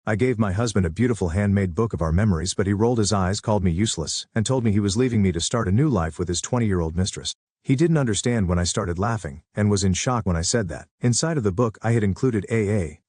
I gave my husband a beautiful handmade book of our memories, but he rolled his eyes, called me useless, and told me he was leaving me to start a new life with his 20-year-old mistress. He didn't understand when I started laughing, and was in shock when I said that. Inside of the book I had included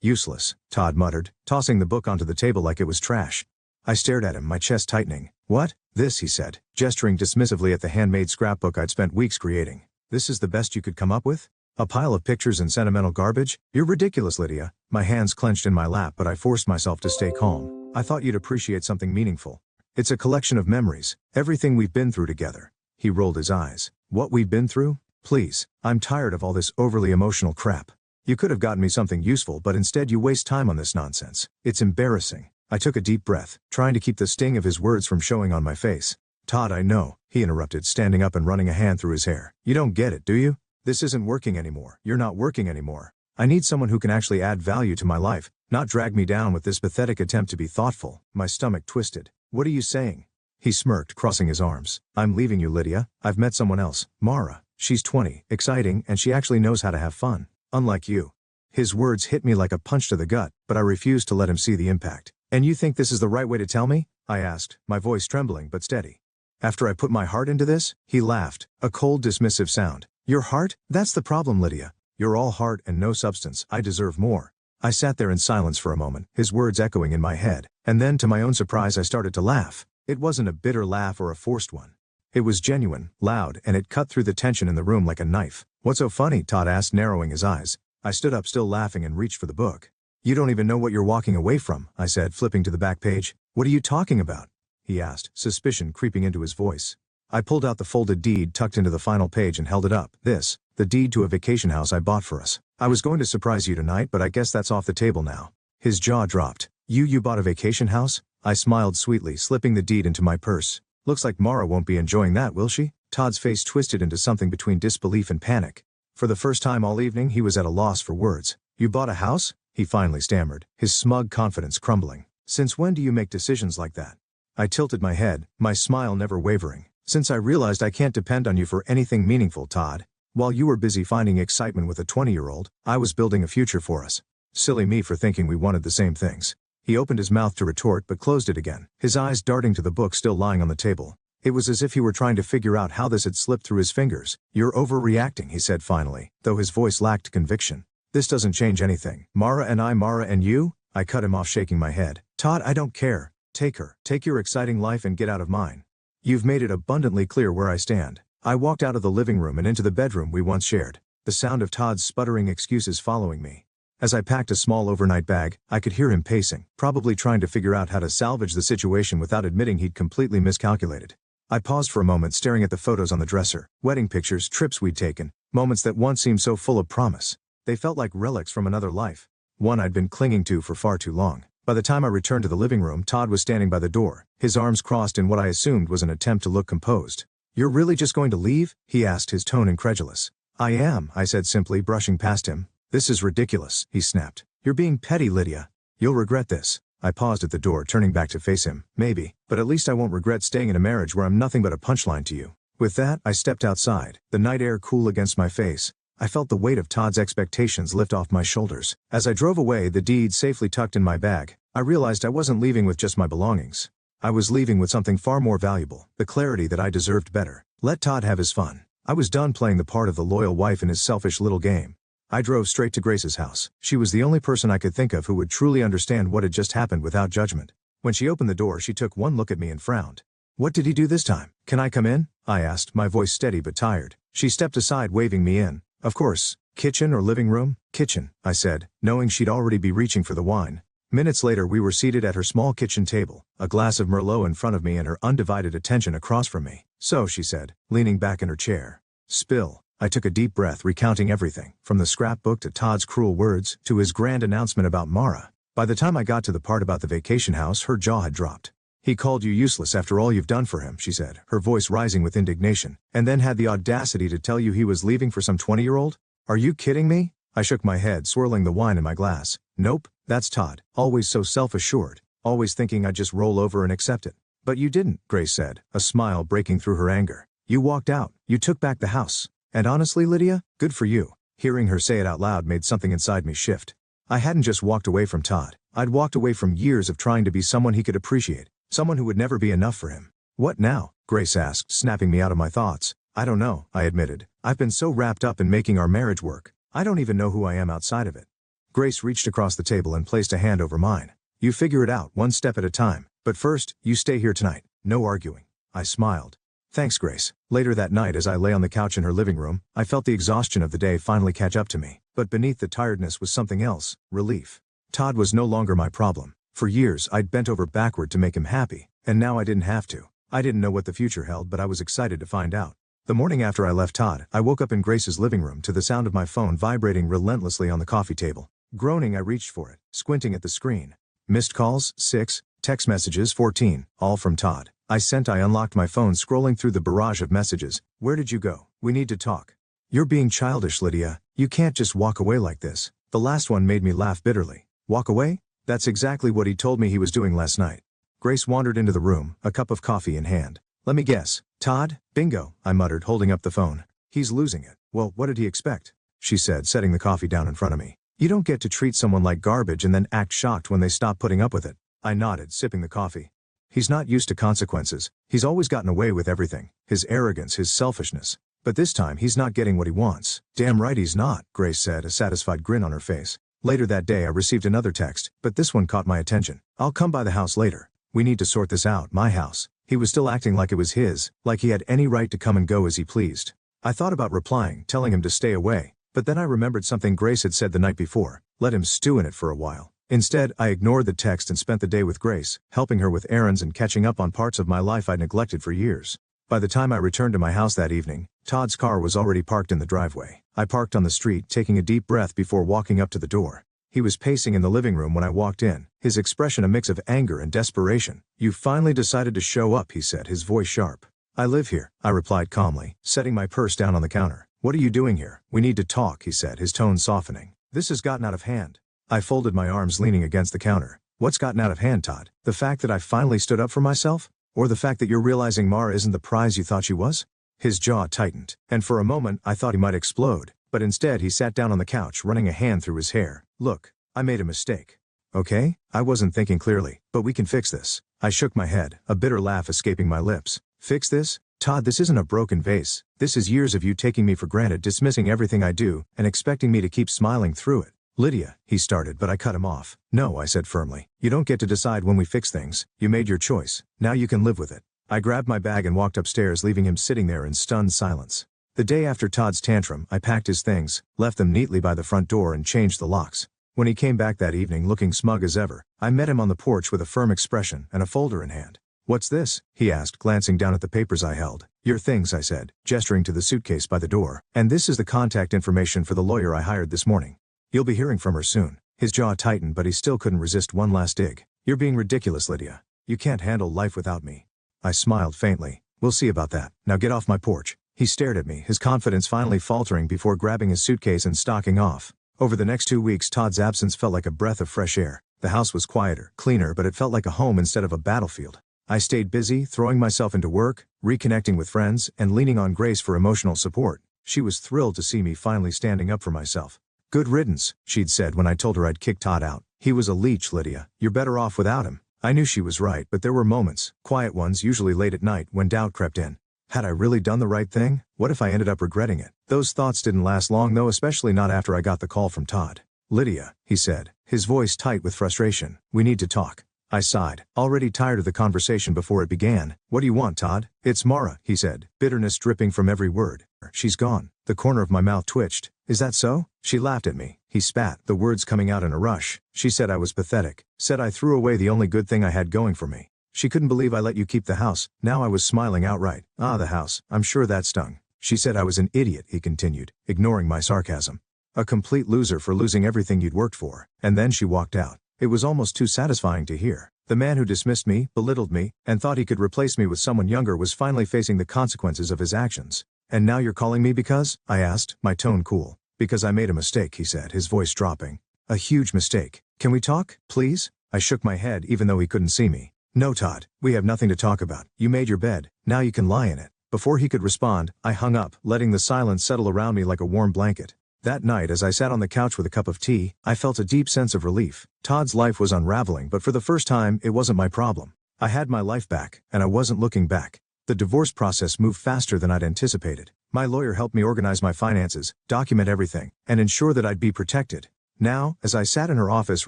useless, Todd muttered, tossing the book onto the table like it was trash. I stared at him, my chest tightening. What? This, he said, gesturing dismissively at the handmade scrapbook I'd spent weeks creating. This is the best you could come up with? A pile of pictures and sentimental garbage? You're ridiculous, Lydia. My hands clenched in my lap, but I forced myself to stay calm. I thought you'd appreciate something meaningful. It's a collection of memories, everything we've been through together. He rolled his eyes. What we've been through? Please, I'm tired of all this overly emotional crap. You could have gotten me something useful, but instead you waste time on this nonsense. It's embarrassing. I took a deep breath, trying to keep the sting of his words from showing on my face. Todd, I know, he interrupted, standing up and running a hand through his hair. You don't get it, do you? This isn't working anymore. You're not working anymore. I need someone who can actually add value to my life, not drag me down with this pathetic attempt to be thoughtful. My stomach twisted. What are you saying? He smirked, crossing his arms. I'm leaving you, Lydia. I've met someone else, Mara. She's 20, exciting, and she actually knows how to have fun. Unlike you. His words hit me like a punch to the gut, but I refused to let him see the impact. And you think this is the right way to tell me? I asked, my voice trembling but steady. After I put my heart into this? He laughed, a cold, dismissive sound. Your heart? That's the problem, Lydia. You're all heart and no substance. I deserve more. I sat there in silence for a moment, his words echoing in my head, and then to my own surprise I started to laugh. It wasn't a bitter laugh or a forced one. It was genuine, loud, and it cut through the tension in the room like a knife. What's so funny? Todd asked, narrowing his eyes. I stood up, still laughing, and reached for the book. You don't even know what you're walking away from, I said, flipping to the back page. What are you talking about? He asked, suspicion creeping into his voice. I pulled out the folded deed tucked into the final page and held it up. This, the deed to a vacation house I bought for us. I was going to surprise you tonight, but I guess that's off the table now. His jaw dropped. You bought a vacation house? I smiled sweetly, slipping the deed into my purse. Looks like Mara won't be enjoying that, will she? Todd's face twisted into something between disbelief and panic. For the first time all evening he was at a loss for words. You bought a house? He finally stammered, his smug confidence crumbling. Since when do you make decisions like that? I tilted my head, my smile never wavering. Since I realized I can't depend on you for anything meaningful, Todd. While you were busy finding excitement with a 20-year-old, I was building a future for us. Silly me for thinking we wanted the same things. He opened his mouth to retort but closed it again, his eyes darting to the book still lying on the table. It was as if he were trying to figure out how this had slipped through his fingers. You're overreacting, he said finally, though his voice lacked conviction. This doesn't change anything. Mara and you? I cut him off, shaking my head. Todd, I don't care. Take her. Take your exciting life and get out of mine. You've made it abundantly clear where I stand. I walked out of the living room and into the bedroom we once shared, the sound of Todd's sputtering excuses following me. As I packed a small overnight bag, I could hear him pacing, probably trying to figure out how to salvage the situation without admitting he'd completely miscalculated. I paused for a moment, staring at the photos on the dresser, wedding pictures, trips we'd taken, moments that once seemed so full of promise. They felt like relics from another life, one I'd been clinging to for far too long. By the time I returned to the living room, Todd was standing by the door, his arms crossed in what I assumed was an attempt to look composed. You're really just going to leave? He asked, his tone incredulous. I am, I said simply, brushing past him. This is ridiculous, he snapped. You're being petty, Lydia. You'll regret this. I paused at the door, turning back to face him. Maybe, but at least I won't regret staying in a marriage where I'm nothing but a punchline to you. With that, I stepped outside, the night air cool against my face. I felt the weight of Todd's expectations lift off my shoulders. As I drove away, the deed safely tucked in my bag, I realized I wasn't leaving with just my belongings. I was leaving with something far more valuable, the clarity that I deserved better. Let Todd have his fun. I was done playing the part of the loyal wife in his selfish little game. I drove straight to Grace's house. She was the only person I could think of who would truly understand what had just happened without judgment. When she opened the door, she took one look at me and frowned. What did he do this time? Can I come in? I asked, my voice steady but tired. She stepped aside, waving me in. Of course. Kitchen or living room? Kitchen, I said, knowing she'd already be reaching for the wine. Minutes later we were seated at her small kitchen table, a glass of Merlot in front of me and her undivided attention across from me. So, she said, leaning back in her chair. Spill. I took a deep breath, recounting everything, from the scrapbook to Todd's cruel words, to his grand announcement about Mara. By the time I got to the part about the vacation house, her jaw had dropped. He called you useless after all you've done for him, she said, her voice rising with indignation, and then had the audacity to tell you he was leaving for some 20-year-old? Are you kidding me? I shook my head, swirling the wine in my glass. Nope, that's Todd, always so self-assured, always thinking I'd just roll over and accept it. But you didn't, Grace said, a smile breaking through her anger. You walked out, you took back the house. And honestly, Lydia, good for you. Hearing her say it out loud made something inside me shift. I hadn't just walked away from Todd, I'd walked away from years of trying to be someone he could appreciate, someone who would never be enough for him. What now? Grace asked, snapping me out of my thoughts. I don't know, I admitted. I've been so wrapped up in making our marriage work. I don't even know who I am outside of it. Grace reached across the table and placed a hand over mine. You figure it out one step at a time, but first, you stay here tonight. No arguing. I smiled. Thanks, Grace. Later that night as I lay on the couch in her living room, I felt the exhaustion of the day finally catch up to me, but beneath the tiredness was something else, relief. Todd was no longer my problem. For years I'd bent over backward to make him happy, and now I didn't have to. I didn't know what the future held, but I was excited to find out. The morning after I left Todd, I woke up in Grace's living room to the sound of my phone vibrating relentlessly on the coffee table. Groaning, I reached for it, squinting at the screen. Missed calls, 6, text messages, 14, all from Todd. I unlocked my phone, scrolling through the barrage of messages. Where did you go? We need to talk. You're being childish, Lydia. You can't just walk away like this. The last one made me laugh bitterly. Walk away? That's exactly what he told me he was doing last night. Grace wandered into the room, a cup of coffee in hand. Let me guess. Todd? Bingo, I muttered, holding up the phone. He's losing it. Well, what did he expect? She said, setting the coffee down in front of me. You don't get to treat someone like garbage and then act shocked when they stop putting up with it. I nodded, sipping the coffee. He's not used to consequences. He's always gotten away with everything. His arrogance, his selfishness. But this time he's not getting what he wants. Damn right he's not, Grace said, a satisfied grin on her face. Later that day I received another text, but this one caught my attention. I'll come by the house later. We need to sort this out, my house. He was still acting like it was his, like he had any right to come and go as he pleased. I thought about replying, telling him to stay away, but then I remembered something Grace had said the night before. Let him stew in it for a while. Instead, I ignored the text and spent the day with Grace, helping her with errands and catching up on parts of my life I'd neglected for years. By the time I returned to my house that evening, Todd's car was already parked in the driveway. I parked on the street, taking a deep breath before walking up to the door. He was pacing in the living room when I walked in, his expression a mix of anger and desperation. You finally decided to show up, he said, his voice sharp. I live here, I replied calmly, setting my purse down on the counter. What are you doing here? We need to talk, he said, his tone softening. This has gotten out of hand. I folded my arms, leaning against the counter. What's gotten out of hand, Todd? The fact that I finally stood up for myself? Or the fact that you're realizing Mara isn't the prize you thought she was? His jaw tightened, and for a moment I thought he might explode, but instead he sat down on the couch, running a hand through his hair. Look, I made a mistake. Okay? I wasn't thinking clearly, but we can fix this. I shook my head, a bitter laugh escaping my lips. Fix this? Todd, this isn't a broken vase. This is years of you taking me for granted, dismissing everything I do, and expecting me to keep smiling through it. Lydia, he started, but I cut him off. No, I said firmly. You don't get to decide when we fix things. You made your choice. Now you can live with it. I grabbed my bag and walked upstairs, leaving him sitting there in stunned silence. The day after Todd's tantrum, I packed his things, left them neatly by the front door, and changed the locks. When he came back that evening looking smug as ever, I met him on the porch with a firm expression and a folder in hand. What's this? He asked, glancing down at the papers I held. Your things, I said, gesturing to the suitcase by the door. And this is the contact information for the lawyer I hired this morning. You'll be hearing from her soon. His jaw tightened, but he still couldn't resist one last dig. You're being ridiculous, Lydia. You can't handle life without me. I smiled faintly. We'll see about that. Now get off my porch. He stared at me, his confidence finally faltering before grabbing his suitcase and stalking off. Over the next 2 weeks, Todd's absence felt like a breath of fresh air. The house was quieter, cleaner, but it felt like a home instead of a battlefield. I stayed busy, throwing myself into work, reconnecting with friends, and leaning on Grace for emotional support. She was thrilled to see me finally standing up for myself. Good riddance, she'd said when I told her I'd kicked Todd out. He was a leech, Lydia. You're better off without him. I knew she was right, but there were moments, quiet ones usually late at night, when doubt crept in. Had I really done the right thing? What if I ended up regretting it? Those thoughts didn't last long though, especially not after I got the call from Todd. Lydia, he said, his voice tight with frustration. We need to talk. I sighed, already tired of the conversation before it began. What do you want, Todd? It's Mara, he said, bitterness dripping from every word. She's gone. The corner of my mouth twitched. Is that so? She laughed at me. He spat, the words coming out in a rush. She said I was pathetic. Said I threw away the only good thing I had going for me. She couldn't believe I let you keep the house. Now I was smiling outright. Ah, the house. I'm sure that stung. She said I was an idiot, he continued, ignoring my sarcasm. A complete loser for losing everything you'd worked for. And then she walked out. It was almost too satisfying to hear. The man who dismissed me, belittled me, and thought he could replace me with someone younger was finally facing the consequences of his actions. And now you're calling me because? I asked, my tone cool. Because I made a mistake, he said, his voice dropping. A huge mistake. Can we talk, please? I shook my head even though he couldn't see me. No, Todd, we have nothing to talk about. You made your bed. Now you can lie in it. Before he could respond, I hung up, letting the silence settle around me like a warm blanket. That night as I sat on the couch with a cup of tea, I felt a deep sense of relief. Todd's life was unraveling, but for the first time, it wasn't my problem. I had my life back, and I wasn't looking back. The divorce process moved faster than I'd anticipated. My lawyer helped me organize my finances, document everything, and ensure that I'd be protected. Now, as I sat in her office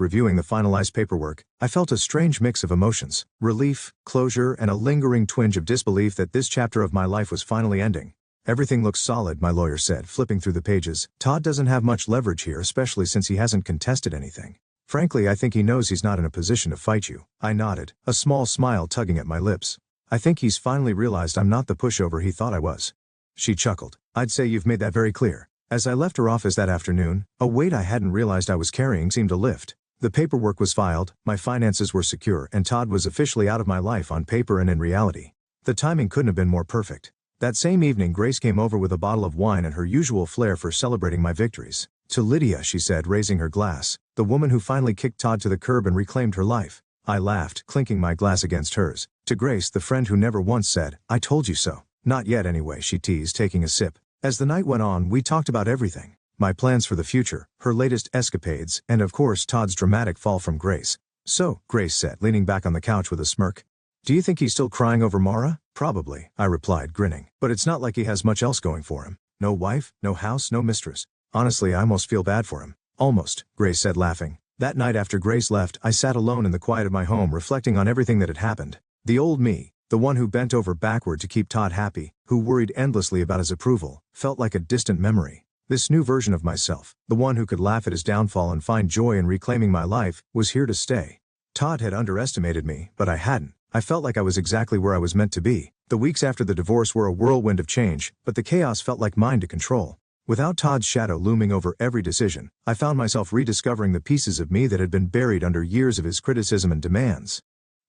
reviewing the finalized paperwork, I felt a strange mix of emotions: relief, closure, and a lingering twinge of disbelief that this chapter of my life was finally ending. "Everything looks solid," my lawyer said, flipping through the pages. "Todd doesn't have much leverage here, especially since he hasn't contested anything. Frankly, I think he knows he's not in a position to fight you." I nodded, a small smile tugging at my lips. "I think he's finally realized I'm not the pushover he thought I was." She chuckled. "I'd say you've made that very clear." As I left her office that afternoon, a weight I hadn't realized I was carrying seemed to lift. The paperwork was filed, my finances were secure, and Todd was officially out of my life on paper and in reality. The timing couldn't have been more perfect. That same evening, Grace came over with a bottle of wine and her usual flair for celebrating my victories. "To Lydia," she said, raising her glass, "the woman who finally kicked Todd to the curb and reclaimed her life." I laughed, clinking my glass against hers. "To Grace, the friend who never once said, 'I told you so.'" "Not yet anyway," she teased, taking a sip. As the night went on, we talked about everything. My plans for the future, her latest escapades, and of course Todd's dramatic fall from grace. "So," Grace said, leaning back on the couch with a smirk, "do you think he's still crying over Mara?" "Probably," I replied, grinning. "But it's not like he has much else going for him. No wife, no house, no mistress. Honestly, I almost feel bad for him." "Almost," Grace said, laughing. That night after Grace left, I sat alone in the quiet of my home reflecting on everything that had happened. The old me, the one who bent over backward to keep Todd happy, who worried endlessly about his approval, felt like a distant memory. This new version of myself, the one who could laugh at his downfall and find joy in reclaiming my life, was here to stay. Todd had underestimated me, but I hadn't. I felt like I was exactly where I was meant to be. The weeks after the divorce were a whirlwind of change, but the chaos felt like mine to control. Without Todd's shadow looming over every decision, I found myself rediscovering the pieces of me that had been buried under years of his criticism and demands.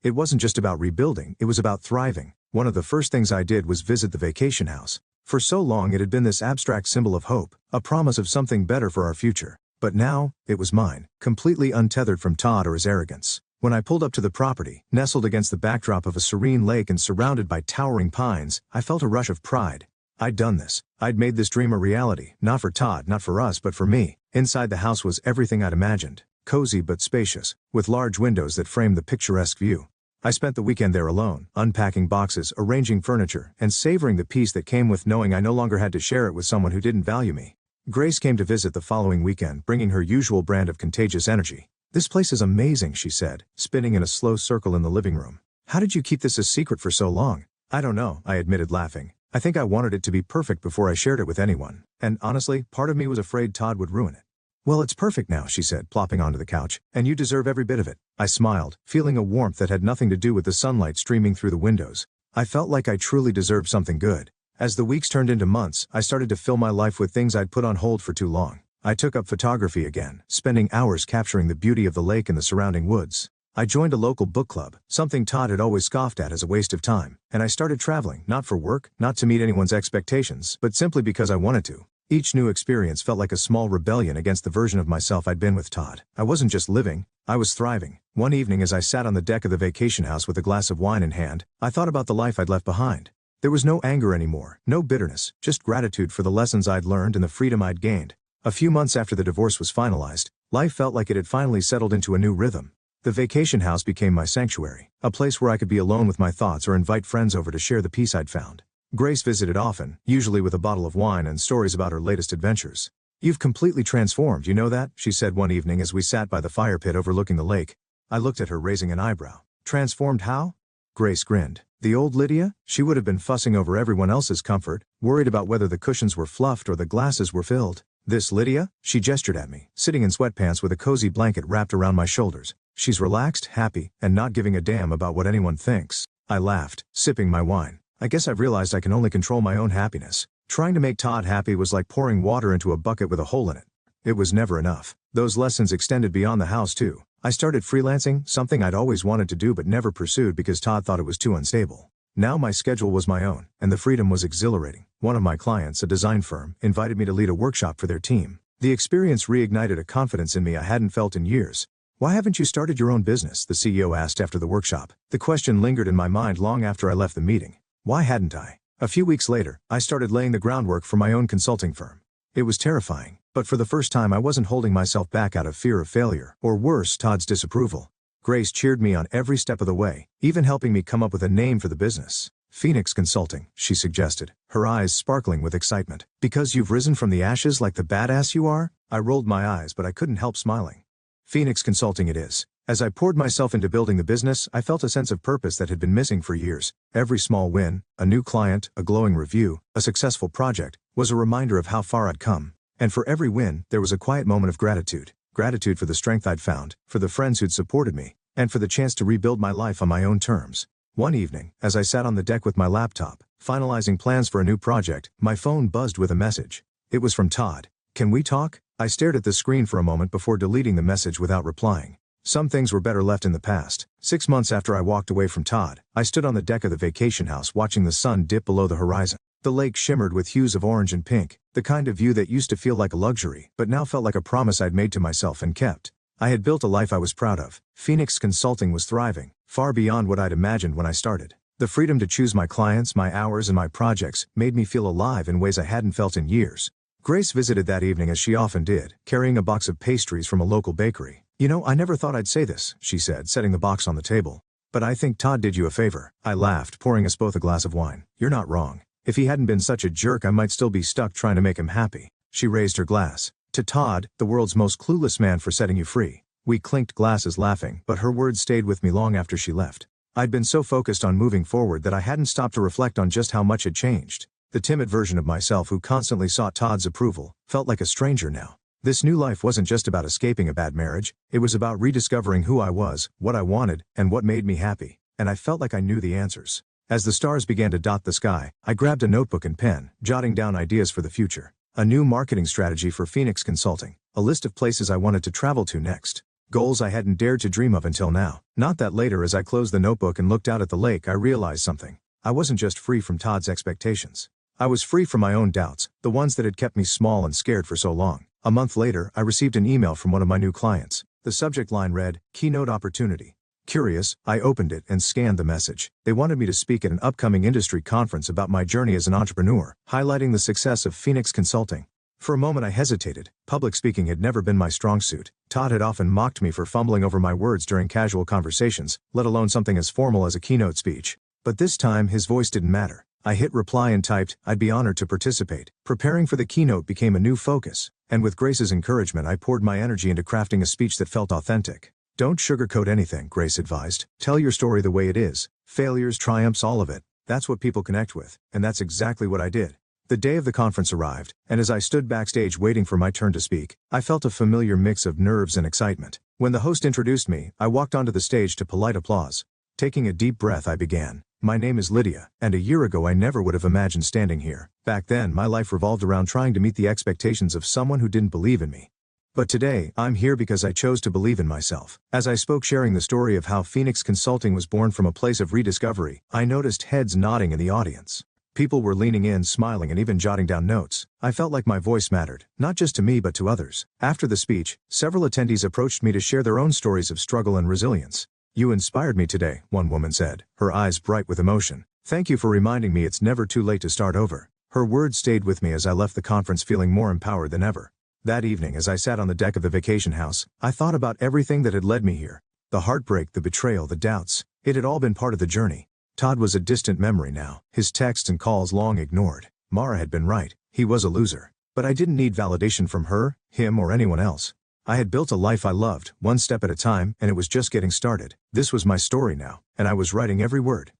It wasn't just about rebuilding, it was about thriving. One of the first things I did was visit the vacation house. For so long it had been this abstract symbol of hope, a promise of something better for our future. But now, it was mine, completely untethered from Todd or his arrogance. When I pulled up to the property, nestled against the backdrop of a serene lake and surrounded by towering pines, I felt a rush of pride. I'd done this. I'd made this dream a reality, not for Todd, not for us, but for me. Inside the house was everything I'd imagined. Cozy but spacious, with large windows that framed the picturesque view. I spent the weekend there alone, unpacking boxes, arranging furniture, and savoring the peace that came with knowing I no longer had to share it with someone who didn't value me. Grace came to visit the following weekend, bringing her usual brand of contagious energy. "This place is amazing," she said, spinning in a slow circle in the living room. "How did you keep this a secret for so long?" "I don't know," I admitted, laughing. "I think I wanted it to be perfect before I shared it with anyone. And honestly, part of me was afraid Todd would ruin it." "Well, it's perfect now," she said, plopping onto the couch, "and you deserve every bit of it." I smiled, feeling a warmth that had nothing to do with the sunlight streaming through the windows. I felt like I truly deserved something good. As the weeks turned into months, I started to fill my life with things I'd put on hold for too long. I took up photography again, spending hours capturing the beauty of the lake and the surrounding woods. I joined a local book club, something Todd had always scoffed at as a waste of time, and I started traveling, not for work, not to meet anyone's expectations, but simply because I wanted to. Each new experience felt like a small rebellion against the version of myself I'd been with Todd. I wasn't just living, I was thriving. One evening as I sat on the deck of the vacation house with a glass of wine in hand, I thought about the life I'd left behind. There was no anger anymore, no bitterness, just gratitude for the lessons I'd learned and the freedom I'd gained. A few months after the divorce was finalized, life felt like it had finally settled into a new rhythm. The vacation house became my sanctuary, a place where I could be alone with my thoughts or invite friends over to share the peace I'd found. Grace visited often, usually with a bottle of wine and stories about her latest adventures. "You've completely transformed, you know that?" she said one evening as we sat by the fire pit overlooking the lake. I looked at her, raising an eyebrow. "Transformed how?" Grace grinned. "The old Lydia? She would have been fussing over everyone else's comfort, worried about whether the cushions were fluffed or the glasses were filled. This Lydia?" She gestured at me, sitting in sweatpants with a cozy blanket wrapped around my shoulders. "She's relaxed, happy, and not giving a damn about what anyone thinks." I laughed, sipping my wine. I guess I've realized I can only control my own happiness. Trying to make Todd happy was like pouring water into a bucket with a hole in it. It was never enough. Those lessons extended beyond the house too. I started freelancing, something I'd always wanted to do but never pursued because Todd thought it was too unstable. Now my schedule was my own, and the freedom was exhilarating. One of my clients, a design firm, invited me to lead a workshop for their team. The experience reignited a confidence in me I hadn't felt in years. "Why haven't you started your own business?" the CEO asked after the workshop. The question lingered in my mind long after I left the meeting. Why hadn't I? A few weeks later, I started laying the groundwork for my own consulting firm. It was terrifying, but for the first time I wasn't holding myself back out of fear of failure, or worse, Todd's disapproval. Grace cheered me on every step of the way, even helping me come up with a name for the business. Phoenix Consulting, she suggested, her eyes sparkling with excitement. Because you've risen from the ashes like the badass you are? I rolled my eyes, but I couldn't help smiling. Phoenix Consulting it is. As I poured myself into building the business, I felt a sense of purpose that had been missing for years. Every small win, a new client, a glowing review, a successful project, was a reminder of how far I'd come. And for every win, there was a quiet moment of gratitude. Gratitude for the strength I'd found, for the friends who'd supported me, and for the chance to rebuild my life on my own terms. One evening, as I sat on the deck with my laptop, finalizing plans for a new project, my phone buzzed with a message. It was from Todd. "Can we talk?" I stared at the screen for a moment before deleting the message without replying. Some things were better left in the past. 6 months after I walked away from Todd, I stood on the deck of the vacation house watching the sun dip below the horizon. The lake shimmered with hues of orange and pink, the kind of view that used to feel like a luxury, but now felt like a promise I'd made to myself and kept. I had built a life I was proud of. Phoenix Consulting was thriving, far beyond what I'd imagined when I started. The freedom to choose my clients, my hours, and my projects made me feel alive in ways I hadn't felt in years. Grace visited that evening as she often did, carrying a box of pastries from a local bakery. "You know, I never thought I'd say this," she said, setting the box on the table. "But I think Todd did you a favor." I laughed, pouring us both a glass of wine. "You're not wrong. If he hadn't been such a jerk, I might still be stuck trying to make him happy." She raised her glass. "To Todd, the world's most clueless man, for setting you free." We clinked glasses laughing, but her words stayed with me long after she left. I'd been so focused on moving forward that I hadn't stopped to reflect on just how much had changed. The timid version of myself who constantly sought Todd's approval felt like a stranger now. This new life wasn't just about escaping a bad marriage, it was about rediscovering who I was, what I wanted, and what made me happy. And I felt like I knew the answers. As the stars began to dot the sky, I grabbed a notebook and pen, jotting down ideas for the future. A new marketing strategy for Phoenix Consulting, a list of places I wanted to travel to next. Goals I hadn't dared to dream of until now. Not that later, as I closed the notebook and looked out at the lake, I realized something. I wasn't just free from Todd's expectations. I was free from my own doubts, the ones that had kept me small and scared for so long. A month later, I received an email from one of my new clients. The subject line read, "Keynote Opportunity." Curious, I opened it and scanned the message. They wanted me to speak at an upcoming industry conference about my journey as an entrepreneur, highlighting the success of Phoenix Consulting. For a moment I hesitated. Public speaking had never been my strong suit. Todd had often mocked me for fumbling over my words during casual conversations, let alone something as formal as a keynote speech. But this time his voice didn't matter. I hit reply and typed, "I'd be honored to participate." Preparing for the keynote became a new focus, and with Grace's encouragement I poured my energy into crafting a speech that felt authentic. "Don't sugarcoat anything," Grace advised. "Tell your story the way it is. Failures, triumphs, all of it. That's what people connect with." And that's exactly what I did. The day of the conference arrived, and as I stood backstage waiting for my turn to speak, I felt a familiar mix of nerves and excitement. When the host introduced me, I walked onto the stage to polite applause. Taking a deep breath, I began. "My name is Lydia, and a year ago I never would have imagined standing here. Back then, my life revolved around trying to meet the expectations of someone who didn't believe in me. But today, I'm here because I chose to believe in myself." As I spoke, sharing the story of how Phoenix Consulting was born from a place of rediscovery, I noticed heads nodding in the audience. People were leaning in, smiling, and even jotting down notes. I felt like my voice mattered, not just to me but to others. After the speech, several attendees approached me to share their own stories of struggle and resilience. "You inspired me today," one woman said, her eyes bright with emotion. "Thank you for reminding me it's never too late to start over." Her words stayed with me as I left the conference feeling more empowered than ever. That evening, as I sat on the deck of the vacation house, I thought about everything that had led me here. The heartbreak, the betrayal, the doubts. It had all been part of the journey. Todd was a distant memory now, his texts and calls long ignored. Mara had been right, he was a loser. But I didn't need validation from her, him, or anyone else. I had built a life I loved, one step at a time, and it was just getting started. This was my story now, and I was writing every word.